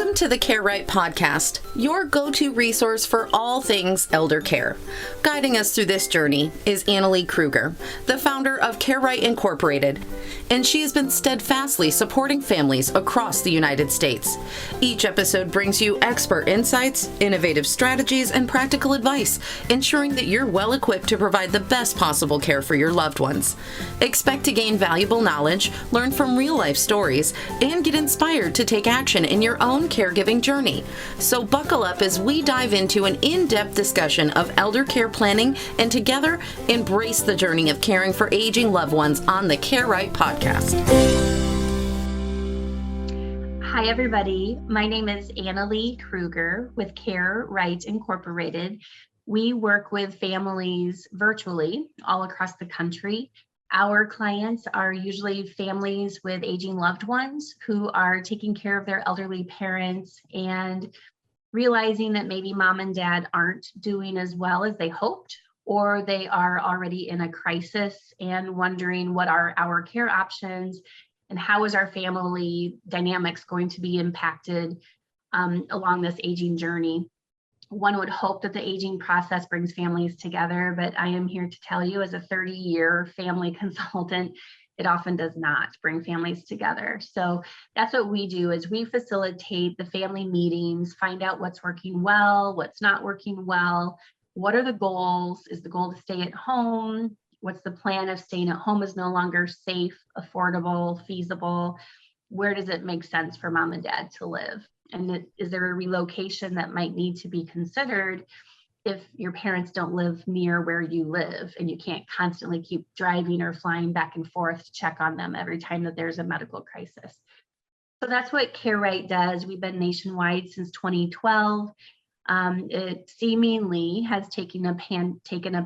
Welcome to the Care Right podcast, your go-to resource for all things elder care. Guiding us through this journey is Annalee Kruger, the founder of Care Right Incorporated, and she has been steadfastly supporting families across the United States. Each episode brings you expert insights, innovative strategies, and practical advice, ensuring that you're well equipped to provide the best possible care for your loved ones. Expect to gain valuable knowledge, learn from real-life stories, and get inspired to take action in your own caregiving journey. So buckle up as we dive into an in-depth discussion of elder care planning and together embrace the journey of caring for aging loved ones on the Care Right podcast. Hi, everybody. My name is Annalee Kruger with Care Right Incorporated. We work with families virtually all across the country. Our clients are usually families with aging loved ones who are taking care of their elderly parents and realizing that maybe mom and dad aren't doing as well as they hoped, or they are already in a crisis and wondering what are our care options and how is our family dynamics going to be impacted along this aging journey. One would hope that the aging process brings families together, but I am here to tell you as a 30-year family consultant, it often does not bring families together. So that's what we do is we facilitate the family meetings, find out what's working well, what's not working well, what are the goals? Is the goal to stay at home? What's the plan if staying at home is no longer safe, affordable, feasible? Where does it make sense for mom and dad to live? And is there a relocation that might need to be considered if your parents don't live near where you live and you can't constantly keep driving or flying back and forth to check on them every time that there's a medical crisis? So that's what Care Right does. We've been nationwide since 2012. It seemingly has taken a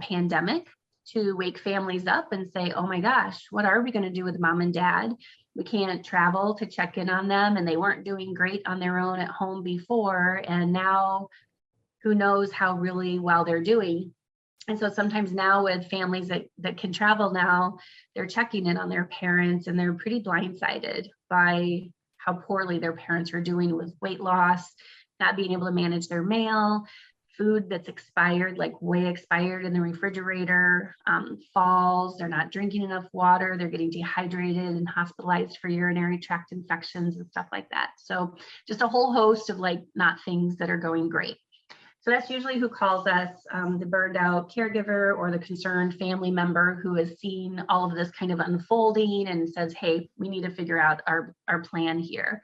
pandemic to wake families up and say, oh my gosh, what are we going to do with mom and dad? We can't travel to check in on them, and they weren't doing great on their own at home before, and now who knows how really well they're doing. And so sometimes now with families that can travel now, they're checking in on their parents and they're pretty blindsided by how poorly their parents are doing with weight loss, not being able to manage their mail, food that's expired, like way expired in the refrigerator, falls, they're not drinking enough water, they're getting dehydrated and hospitalized for urinary tract infections and stuff like that. So just a whole host of not things that are going great. So that's usually who calls us, the burned out caregiver or the concerned family member who has seen all of this kind of unfolding and says, hey, we need to figure out our plan here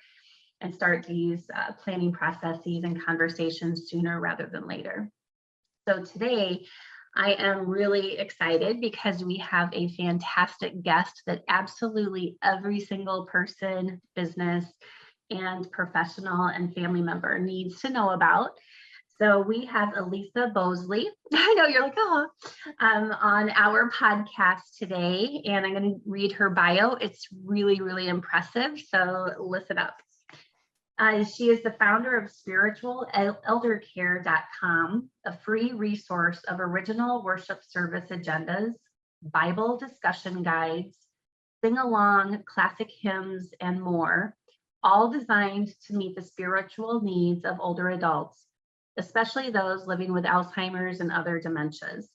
and start these planning processes and conversations sooner rather than later. So today, I am really excited because we have a fantastic guest that absolutely every single person, business, and professional and family member needs to know about. So we have Elisa Bosley. I know you're like, on our podcast today, and I'm going to read her bio. It's really, really impressive. So listen up. She is the founder of spiritualeldercare.com, a free resource of original worship service agendas, Bible discussion guides, sing-along classic hymns, and more, all designed to meet the spiritual needs of older adults, especially those living with Alzheimer's and other dementias.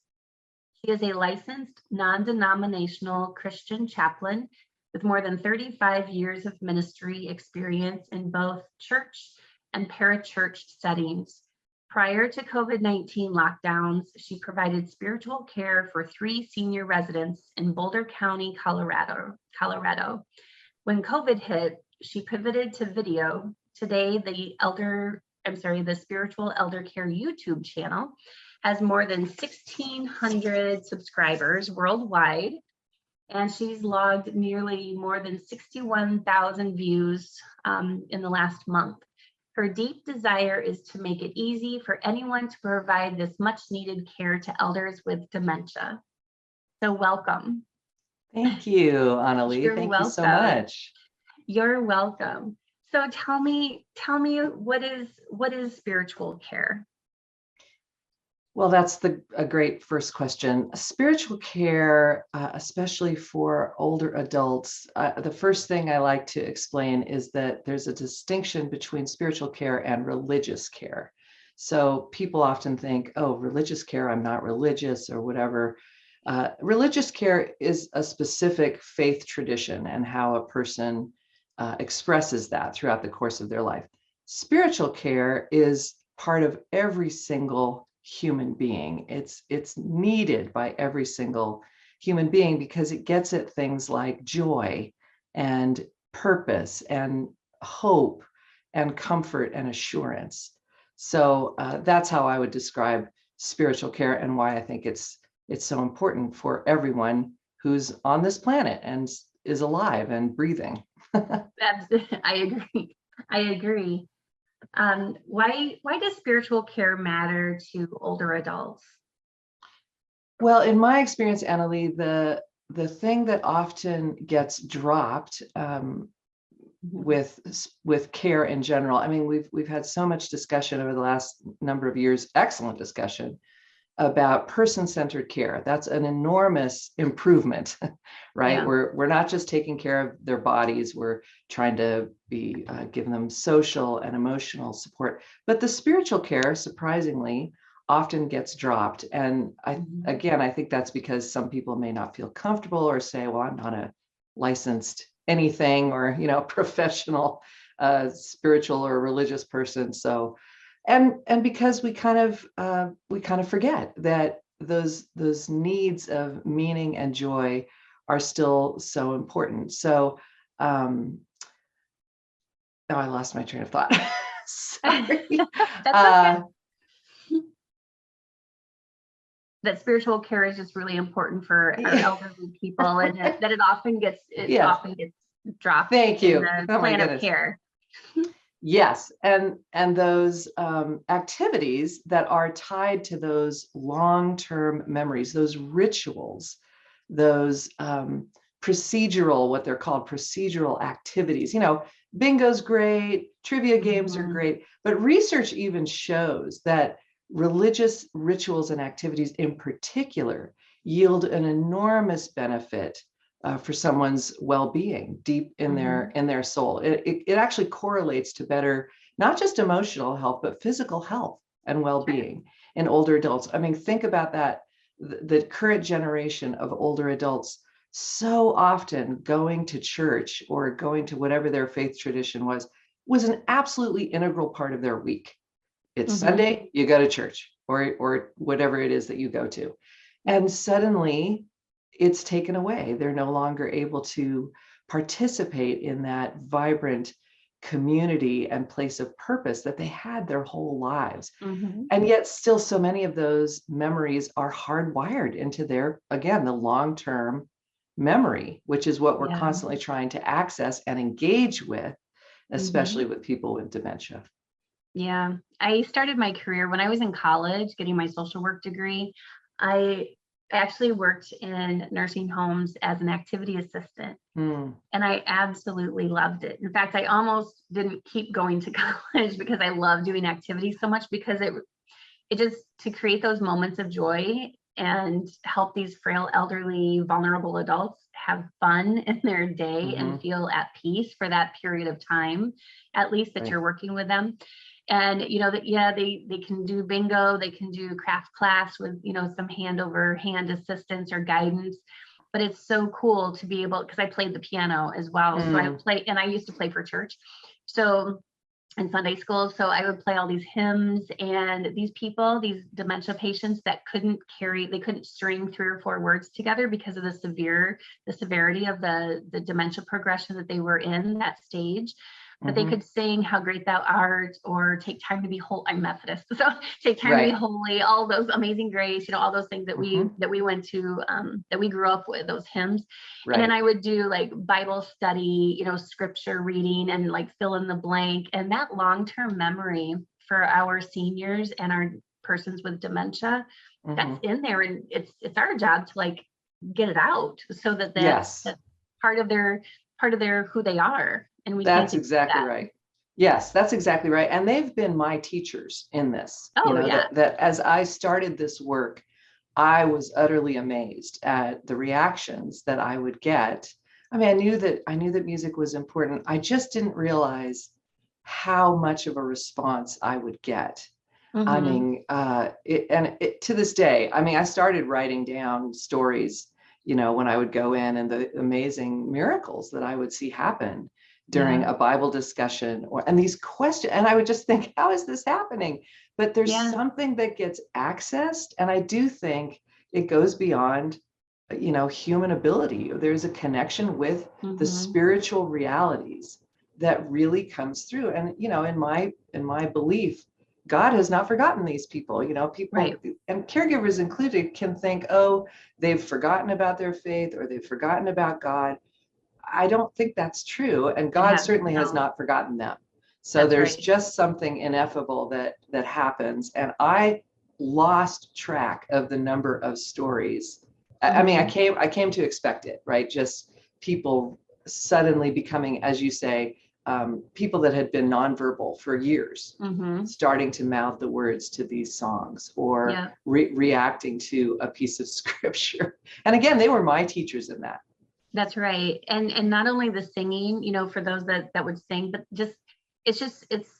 She is a licensed non-denominational Christian chaplain with more than 35 years of ministry experience in both church and parachurch settings. Prior to COVID-19 lockdowns, she provided spiritual care for 3 senior residents in Boulder County, Colorado. When COVID hit, she pivoted to video. Today, the Spiritual Elder Care YouTube channel has more than 1,600 subscribers worldwide, and she's logged nearly more than 61,000 views in the last month. Her deep desire is to make it easy for anyone to provide this much needed care to elders with dementia. So welcome. Thank you, Annalee. Thank you so much. You're welcome. So tell me what is spiritual care? Well, that's a great first question. Spiritual care, especially for older adults, the first thing I like to explain is that there's a distinction between spiritual care and religious care. So people often think, oh, religious care, I'm not religious or whatever. Religious care is a specific faith tradition and how a person expresses that throughout the course of their life. Spiritual care is part of every single human being. It's needed by every single human being because it gets at things like joy and purpose and hope and comfort and assurance. So that's how I would describe spiritual care and why I think it's so important for everyone who's on this planet and is alive and breathing. I agree. I agree. Why does spiritual care matter to older adults? Well, in my experience, Annalie, the thing that often gets dropped with care in general. I mean, we've had so much discussion over the last number of years, excellent discussion about person-centered care. That's an enormous improvement, right? Yeah. We're not just taking care of their bodies, we're trying to be give them social and emotional support. But the spiritual care, surprisingly, often gets dropped. And I think that's because some people may not feel comfortable or say, well, I'm not a licensed anything or, professional spiritual or religious person. So and because we kind of forget that those needs of meaning and joy are still so important. So oh, I lost my train of thought. Sorry. That's okay. That spiritual care is just really important for our elderly people, and that it often gets dropped. Thank you. In the plan of care. Yes, and those activities that are tied to those long-term memories, those rituals, those procedural, what they're called procedural activities. Bingo's great, trivia games are great, but research even shows that religious rituals and activities in particular yield an enormous benefit for someone's well-being deep in their soul. It actually correlates to better, not just emotional health, but physical health and well-being in older adults. I mean, think about that. The current generation of older adults so often going to church or going to whatever their faith tradition was an absolutely integral part of their week. It's Sunday, you go to church or whatever it is that you go to. And suddenly it's taken away. They're no longer able to participate in that vibrant community and place of purpose that they had their whole lives. And yet still so many of those memories are hardwired into their, again, the long-term memory, which is what we're constantly trying to access and engage with, especially with people with dementia. Yeah, I started my career when I was in college, getting my social work degree. I actually worked in nursing homes as an activity assistant, and I absolutely loved it. In fact, I almost didn't keep going to college because I love doing activities so much, because it just, to create those moments of joy and help these frail, elderly, vulnerable adults have fun in their day and feel at peace for that period of time, at least that you're working with them. And they can do bingo, they can do craft class with some hand over hand assistance or guidance. But it's so cool to be able, because I played the piano as well. So I used to play for church, so in Sunday school. So I would play all these hymns, and these people, these dementia patients that they couldn't string 3 or 4 words together because of the severity of the dementia progression that they were in that stage. But they could sing "How Great Thou Art" or "Take Time to Be Holy." I'm Methodist, so "Take Time to Be Holy," all those "Amazing Grace," all those things that we went to, that we grew up with, those hymns. And then I would do like Bible study, scripture reading, and like fill in the blank. And that long-term memory for our seniors and our persons with dementia, that's in there, and it's our job to like get it out so that's part of their who they are. And that's exactly right. Yes, that's exactly right. And they've been my teachers in this, Oh yeah. that as I started this work, I was utterly amazed at the reactions that I would get. I mean, I knew that music was important. I just didn't realize how much of a response I would get. I Hmm. mean, to this day, I mean, I started writing down stories, when I would go in, and the amazing miracles that I would see happen during Yeah. a Bible discussion, and these questions, and I would just think, how is this happening? But there's Yeah. something that gets accessed, and I do think it goes beyond, human ability. There's a connection with the Hmm. spiritual realities that really comes through. And, in my belief, God has not forgotten these people. People, Right. and caregivers included, can think, oh, they've forgotten about their faith, or they've forgotten about God. I don't think that's true. And It God has certainly has no. not forgotten them. So That's there's right. just something ineffable that happens. And I lost track of the number of stories. I mean, I Hmm. came I came to expect it, right? Just people suddenly becoming, as you say, people that had been nonverbal for years, Hmm. starting to mouth the words to these songs, or Yeah. reacting to a piece of scripture. And again, they were my teachers in that. That's right. And not only the singing, for those that would sing, but it's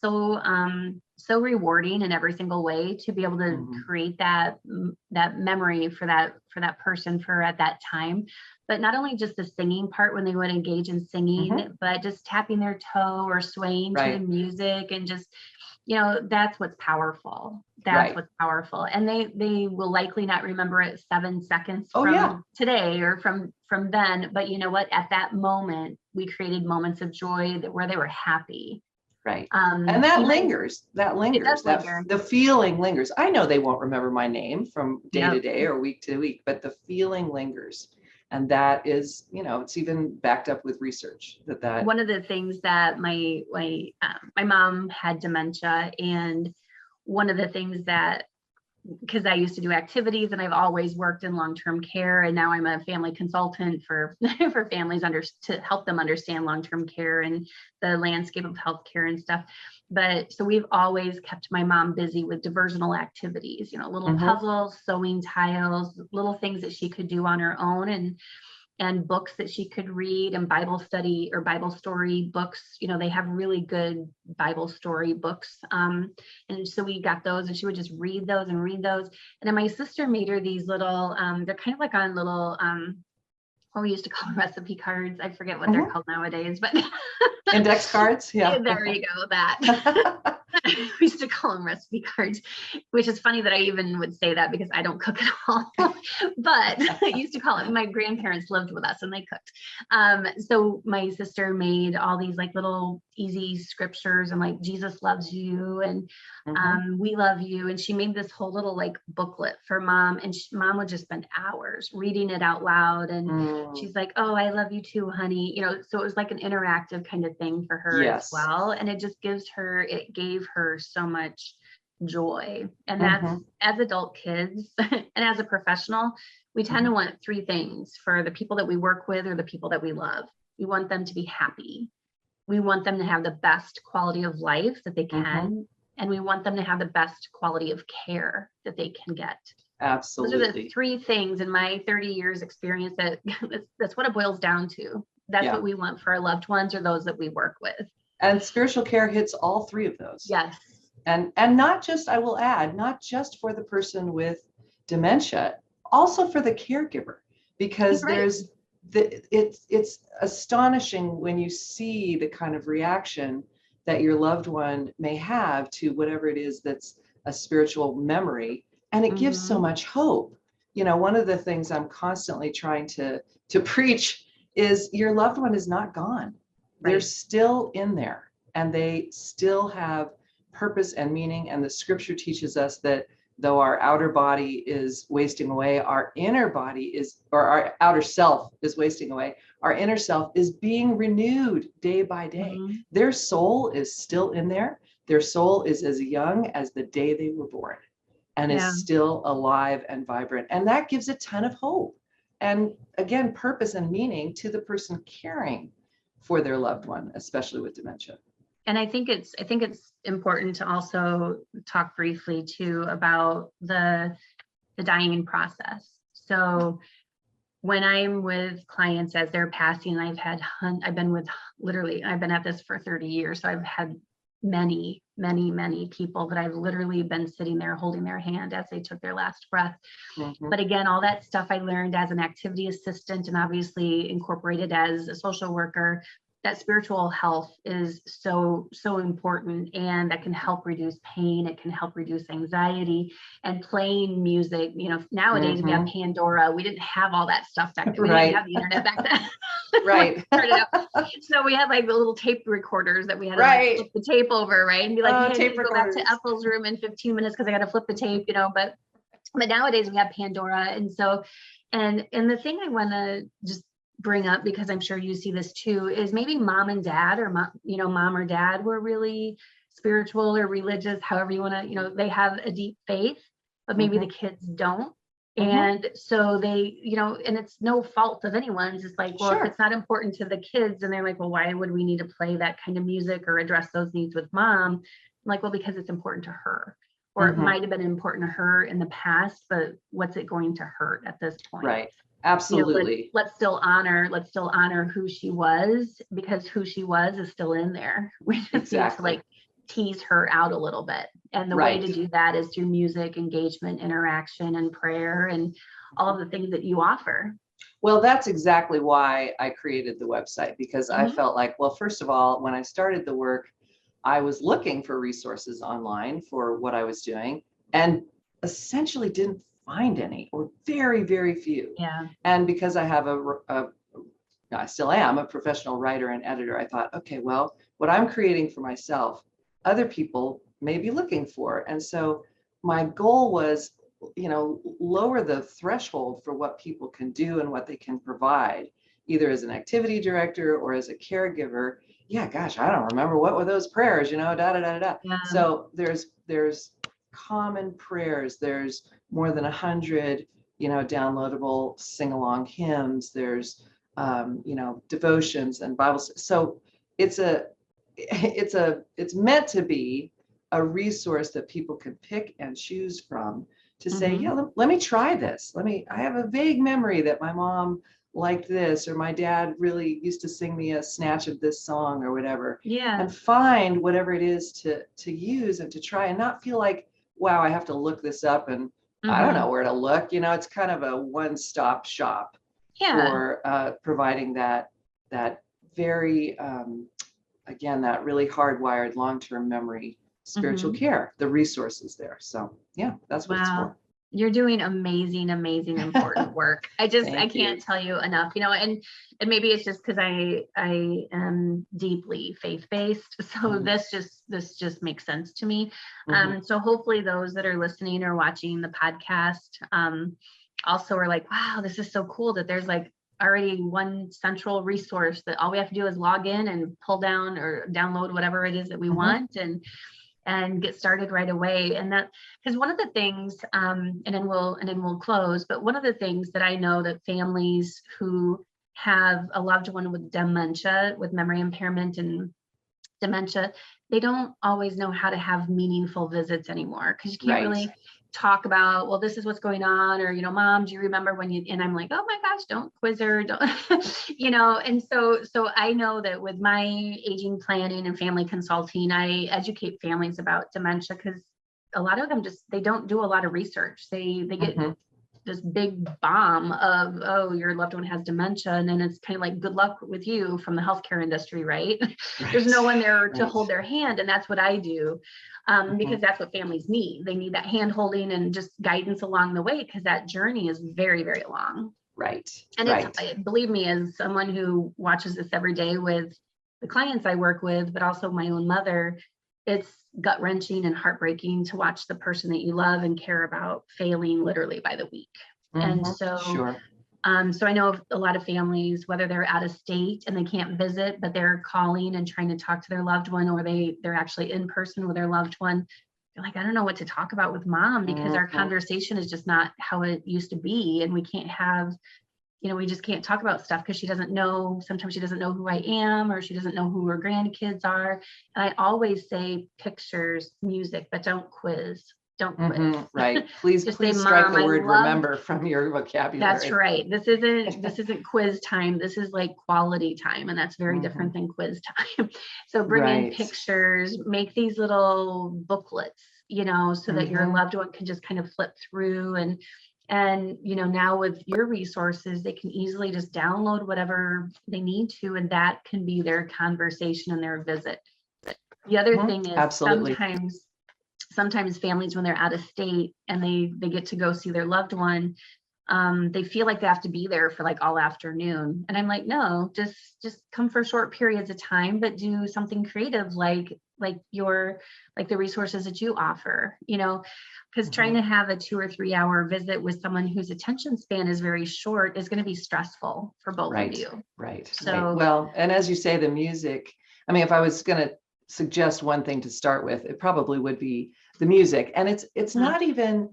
so rewarding in every single way to be able to Mhm. create that memory for that person for at that time. But not only just the singing part when they would engage in Mhm. singing, but just tapping their toe or swaying to the Right. music, and just that's what's powerful. That's Right. what's powerful. And they will likely not remember it 7 seconds Oh yeah. from today or from then, but you know what, at that moment we created moments of joy where they were happy. Right. And that Even lingers. That it does lingers. linger. The feeling lingers. I know they won't remember my name from day to Yep. day or week to week, but the feeling lingers. And that is, it's even backed up with research that. One of the things that my mom had dementia, and one of the things that, because I used to do activities and I've always worked in long-term care, and now I'm a family consultant for for families to help them understand long-term care and the landscape of healthcare and stuff. But so we've always kept my mom busy with diversional activities, little Mhm. puzzles, sewing tiles, little things that she could do on her own, and books that she could read, and Bible study or Bible story books. They have really good Bible story books. And so we got those, and she would just read those and read those. And then my sister made her these little, they're kind of like on little, what we used to call recipe cards. I forget what they're Mhm. called nowadays, but Index cards. Yeah. there you go, that. We used to call them recipe cards, which is funny that I even would say that because I don't cook at all. But I used to call it. My grandparents lived with us and they cooked. So my sister made all these like little easy scriptures, and like Jesus loves you, and Mhm. we love you. And she made this whole little like booklet for mom, and mom would just spend hours reading it out loud. And Mm. she's like, oh, I love you too, honey. So it was like an interactive kind of thing for her as Yes. well. And it gave her so much joy. And that's, Mhm. as adult kids and as a professional, we tend to Mhm. want three things for the people that we work with or the people that we love. We want them to be happy. We want them to have the best quality of life that they Mhm. can. And we want them to have the best quality of care that they can get. Those are the Absolutely. three things in my 30 years experience that that's what it boils down to. That's Yeah. what we want for our loved ones or those that we work with. And spiritual care hits all three of those. Yes. And not just, I will add, not just for the person with dementia, also for the caregiver, because Right. it's astonishing when you see the kind of reaction that your loved one may have to whatever it is that's a spiritual memory, and it gives so Hmm. much hope. One of the things I'm constantly trying to preach is your loved one is not gone. They're Right. still in there, and they still have purpose and meaning. And the scripture teaches us that though our outer body is wasting away, our inner body or our outer self is wasting away, our inner self is being renewed day by day. Hmm. Their soul is still in there. Their soul is as young as the day they were born, and Yeah. is still alive and vibrant. And that gives a ton of hope. And again, purpose and meaning to the person caring for their loved one, especially with dementia. And I think it's important to also talk briefly too about the dying process. So when I'm with clients as they're passing, I've been at this for 30 years. So I've had many people that I've literally been sitting there holding their hand as they took their last breath. But again, all that stuff I learned as an activity assistant and obviously incorporated as a social worker, that spiritual health is so important, and that can help reduce pain. It can help reduce anxiety, and playing music. Nowadays we have Pandora. We didn't have all that stuff back then. We didn't have the internet back then. Right. So we had like the little tape recorders that we had to Right. flip the tape over, right? And be like, hey, tape go back recorders. to Ethel's room in 15 minutes because I got to flip the tape, but nowadays we have Pandora. And so, and the thing I want to just bring up, because I'm sure you see this too, is maybe mom and dad, or mom or dad were really spiritual or religious, however you want to, they have a deep faith, but maybe the kids don't. And so they, and it's no fault of anyone's. It's like, well, if it's not important to the kids, and they're like, well, why would we need to play that kind of music or address those needs with mom? I'm like, well, because it's important to her, or it might have been important to her in the past, but what's it going to hurt at this point? Right. Absolutely. Let's still honor who she was, because who she was is still in there. We just need to like tease her out a little bit. And the way to do that is through music, engagement, interaction, and prayer, and all of the things that you offer. Well, that's exactly why I created the website, because I felt like, well, first of all, when I started the work, I was looking for resources online for what I was doing, and essentially didn't find any, or very, very few. Yeah. And because I have I still am a professional writer and editor, I thought, okay, well, what I'm creating for myself, other people may be looking for. And so my goal was, lower the threshold for what people can do and what they can provide, either as an activity director or as a caregiver. Yeah, gosh, I don't remember, what were those prayers, Yeah. So there's common prayers. There's more than 100, downloadable sing-along hymns. There's, devotions and Bibles. So it's meant to be a resource that people can pick and choose from to say, yeah, let me try this. I have a vague memory that my mom liked this, or my dad really used to sing me a snatch of this song or whatever. Yeah. And find whatever it is to use and to try, and not feel like, wow, I have to look this up and I don't know where to look. It's kind of a one-stop shop for providing that very, again, that really hardwired long-term memory, spiritual care, the resources there. So yeah, that's what it's for. You're doing amazing, important work. I can't tell you enough, and maybe it's just because I am deeply faith-based. So this just makes sense to me. So hopefully those that are listening or watching the podcast also are like, wow, this is so cool that there's like already one central resource that all we have to do is log in and pull down or download whatever it is that we want, and get started right away. And that, because one of the things, and then we'll close, but one of the things that I know that families who have a loved one with dementia, with memory impairment and dementia, they don't always know how to have meaningful visits anymore, because you can't really talk about, well, this is what's going on, or, mom, do you remember when and I'm like, oh my gosh, don't quiz her, don't, and so I know that with my aging planning and family consulting, I educate families about dementia, because a lot of them they don't do a lot of research. They get this big bomb of, oh, your loved one has dementia, and then it's kind of like, good luck with you from the healthcare industry, right? There's no one there to hold their hand, and that's what I do, because that's what families need. They need that hand holding and just guidance along the way, because that journey is very, very long. Right. And it's, believe me, as someone who watches this every day with the clients I work with, but also my own mother, it's gut-wrenching and heartbreaking to watch the person that you love and care about failing literally by the week. And so, so I know of a lot of families, whether they're out of state and they can't visit, but they're calling and trying to talk to their loved one, or they're actually in person with their loved one. They're like, I don't know what to talk about with mom, because our conversation is just not how it used to be. And we can't have, we just can't talk about stuff because sometimes she doesn't know who I am, or she doesn't know who her grandkids are. And I always say pictures, music, but don't quiz. Don't quiz. Right. Please Just please say, strike Mom, the I word love- remember from your vocabulary. That's right. This isn't quiz time. This is like quality time. And that's very different than quiz time. So bring in pictures, make these little booklets, so that your loved one can just kind of flip through. And now with your resources, they can easily just download whatever they need to, and that can be their conversation and their visit. The other thing is sometimes families, when they're out of state and they get to go see their loved one, they feel like they have to be there for like all afternoon. And I'm like, no, just come for short periods of time, but do something creative, like the resources that you offer, because trying to have a 2 or 3 hour visit with someone whose attention span is very short is going to be stressful for both of you. Right. So, well, and as you say, the music, I mean, if I was going to suggest one thing to start with, it probably would be the music. And it's not even,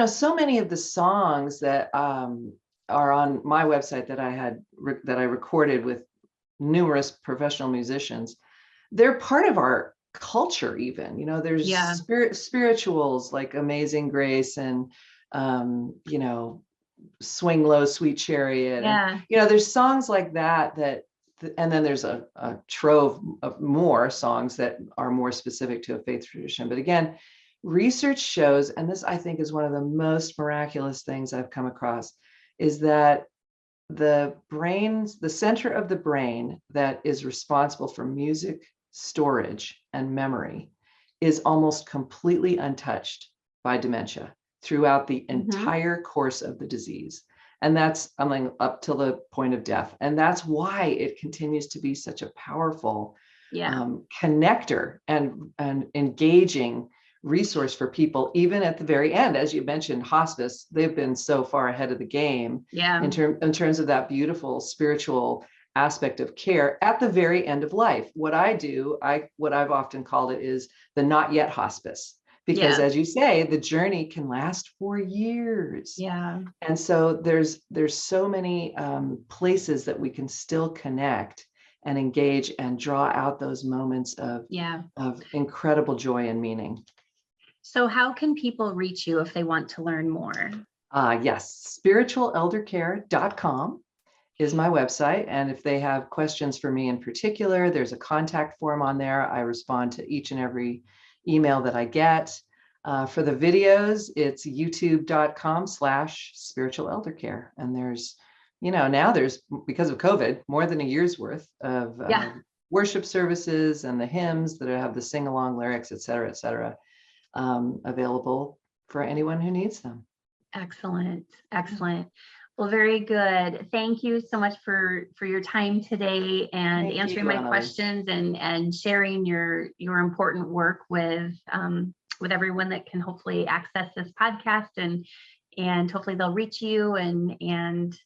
so many of the songs that are on my website that I recorded with numerous professional musicians, they're part of our culture even. There's spirituals like Amazing Grace and Swing Low, Sweet Chariot. And, there's songs like that, and then there's a trove of more songs that are more specific to a faith tradition. But again, research shows, and this I think is one of the most miraculous things I've come across, is that the center of the brain that is responsible for music storage and memory is almost completely untouched by dementia throughout the entire course of the disease. And that's up till the point of death. And that's why it continues to be such a powerful connector and engaging resource for people, even at the very end. As you mentioned, hospice, they've been so far ahead of the game in terms of that beautiful spiritual aspect of care at the very end of life. What I've often called it is the not yet hospice. Because as you say, the journey can last for years. Yeah. And so there's so many places that we can still connect and engage and draw out those moments of incredible joy and meaning. So how can people reach you if they want to learn more? Yes, spiritualeldercare.com is my website. And if they have questions for me in particular, there's a contact form on there. I respond to each and every email that I get. For the videos, it's youtube.com/spiritualeldercare. And there's, now there's, because of COVID, more than a year's worth of worship services and the hymns that have the sing-along lyrics, et cetera, available for anyone who needs them. Excellent. Well, very good. Thank you so much for your time today and answering my questions and sharing your important work with everyone that can hopefully access this podcast and hopefully they'll reach you and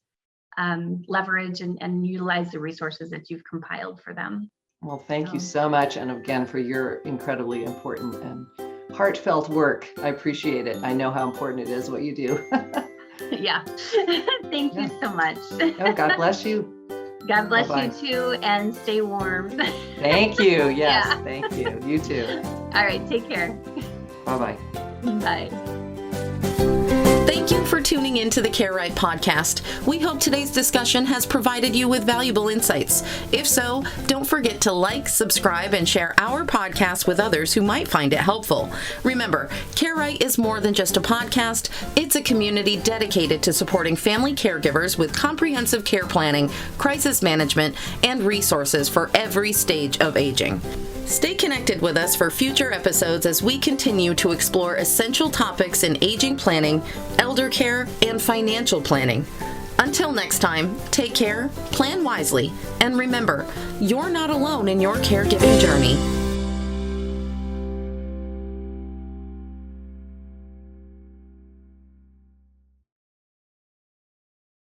leverage and utilize the resources that you've compiled for them. Well, thank you so much. And again, for your incredibly important and heartfelt work. I appreciate it. I know how important it is what you do. Yeah. Thank you so much. Oh, God bless you. God bless you too, and stay warm. Thank you. Yes, thank you. You too. All right, take care. Bye-bye. Bye. Thank you for tuning in to the Care Right podcast. We hope today's discussion has provided you with valuable insights. If so, don't forget to like, subscribe, and share our podcast with others who might find it helpful. Remember, Care Right is more than just a podcast. It's a community dedicated to supporting family caregivers with comprehensive care planning, crisis management, and resources for every stage of aging. Stay connected with us for future episodes as we continue to explore essential topics in aging planning, elder care, and financial planning. Until next time, take care, plan wisely, and remember, you're not alone in your caregiving journey.